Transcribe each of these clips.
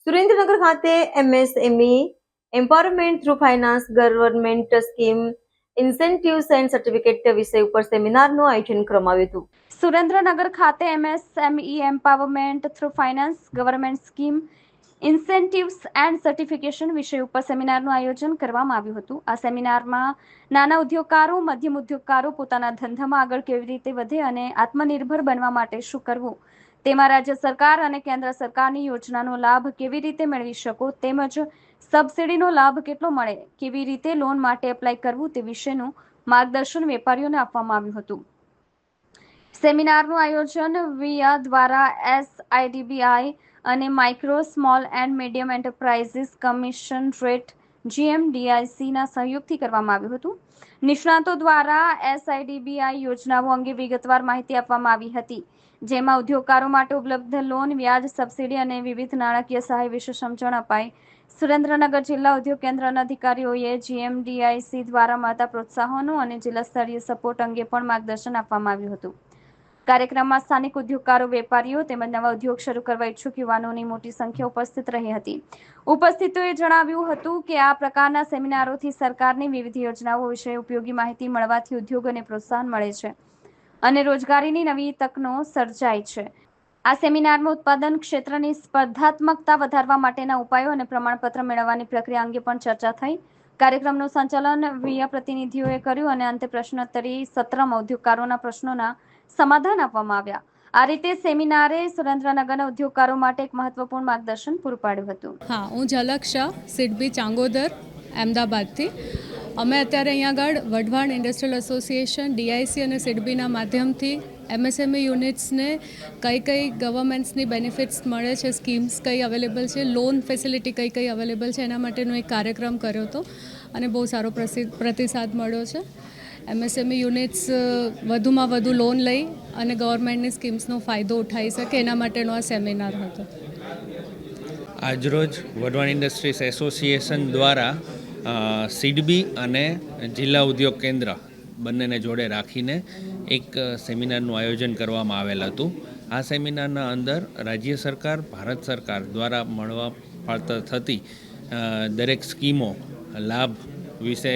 સુરેન્દ્રનગર ખાતે MSME empowerment through finance government scheme incentives and certificate વિષય ઉપર સેમિનારનું આયોજન કરવામાં આવ્યું હતું. સુરેન્દ્રનગર ખાતે MSME empowerment through finance government scheme incentives and certification વિષય ઉપર સેમિનારનું આયોજન કરવામાં આવ્યું હતું. આ સેમિનારમાં નાના ઉદ્યોગકારો, મધ્યમ ઉદ્યોગકારો પોતાના ધંધામાં આગળ કેવી રીતે વધે અને આત્મનિર્ભર બનવા માટે શું કરવું, તેમાં રાજ્ય સરકાર અને કેન્દ્ર સરકારની યોજનાનો લાભ કેવી રીતે મેળવી શકો, તેમજ સબસિડીનો લાભ કેટલો મળે, કેવી રીતે લોન માટે એપ્લાય કરવું તે વિશેનું માર્ગદર્શન વેપારીઓને આપવામાં આવ્યું હતું. સેમિનારનું આયોજન વિયા દ્વારા SIDBI અને micro, small and medium enterprises commissionerate GMDICના સહયોગથી કરવામાં આવ્યું હતું. નિષ્ણાતો દ્વારા SIDBI યોજનાઓ અંગે વિગતવાર માહિતી આપવામાં આવી હતી, જેમાં ઉદ્યોગકારો માટે ઉપલબ્ધ લોન, વ્યાજ, સબસિડી અને વિવિધ નાણાકીય સહાય વિશે સમજણ અપાઈ. સુરેન્દ્રનગર જિલ્લા ઉદ્યોગ કેન્દ્રના અધિકારીઓએ GMDIC દ્વારા મળતા પ્રોત્સાહનો અને જિલ્લા સ્તરીય સપોર્ટ અંગે પણ માર્ગદર્શન આપવામાં આવ્યું હતું. કાર્યક્રમમાં સ્થાનિક ઉદ્યોગકારો, વેપારીઓ તેમજ નવા ઉદ્યોગ શરૂ કરવા ઈચ્છુક યુવાનોની મોટી સંખ્યા ઉપસ્થિત રહી હતી. ઉપસ્થિતોએ જણાવ્યું હતું કે આ પ્રકારના સેમિનારોથી સરકારની વિવિધ યોજનાઓ વિશે ઉપયોગી માહિતી મળવાથી ઉદ્યોગોને પ્રોત્સાહન મળે છે અને રોજગારીની નવી તકનો સર્જાય છે. આ સેમિનારમાં ઉત્પાદન ક્ષેત્રની સ્પર્ધાત્મકતા વધારવા માટેના ઉપાયો અને પ્રમાણપત્ર મેળવવાની પ્રક્રિયા અંગે પણ ચર્ચા થઈ. કાર્યક્રમનું સંચાલન વિયા પ્રતિનિધિઓએ કર્યું અને અંતે પ્રશ્નોત્તરી સત્રમાં ઉદ્યોગકારોના પ્રશ્નોના સમાધાન આપવામાં આવ્યા. આ રીતે સેમિનારે સુરેન્દ્રનગરના ઉદ્યોગકારો માટે એક મહત્વપૂર્ણ માર્ગદર્શન પૂરું પાડ્યું હતું. હા, હું ઝલક શાહ, સિડબી ચાંગોદર, અમદાવાદથી. અમે અત્યારે અહીંયા આગળ વઢવાણ ઇન્ડસ્ટ્રીયલ એસોસિએશન, DIC અને સિડબીના માધ્યમથી MSME યુનિટ્સને કઈ ગવર્મેન્ટ્સની બેનિફિટ્સ મળે છે, સ્કીમ્સ કઈ અવેલેબલ છે, લોન ફેસિલિટી કઈ અવેલેબલ છે, એના માટેનો એક કાર્યક્રમ કર્યો હતો અને બહુ સારો પ્રતિસાદ મળ્યો છે. MSME યુનિટ્સ વધુમાં વધુ લોન લઈ અને ગવર્મેન્ટની સ્કીમ્સનો ફાયદો ઉઠાવી શકે એના માટેનો આ સેમિનાર હતો. આજરોજ વઢવાણ ઇન્ડસ્ટ્રીઝ એસોસિએશન દ્વારા સિડબી અને જિલ્લા ઉદ્યોગ કેન્દ્ર બંનેને જોડે રાખીને એક સેમિનારનું આયોજન કરવામાં આવેલ હતું. આ સેમિનારના અંદર રાજ્ય સરકાર, ભારત સરકાર દ્વારા મળવા પાત્ર થતી દરેક સ્કીમો, લાભ વિશે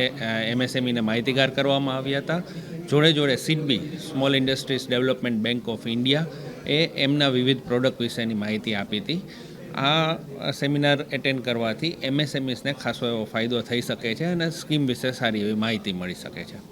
MSMEને માહિતીગાર કરવામાં આવ્યા હતા. જોડે SIDBI, small industries development bank of India એ એમના વિવિધ પ્રોડક્ટ વિશેની માહિતી આપી હતી. આ સેમિનાર એટેન્ડ કરવાથી MSMEsને ખાસો એવો ફાયદો થઈ શકે છે અને સ્કીમ વિશે સારી એવી માહિતી મળી શકે છે.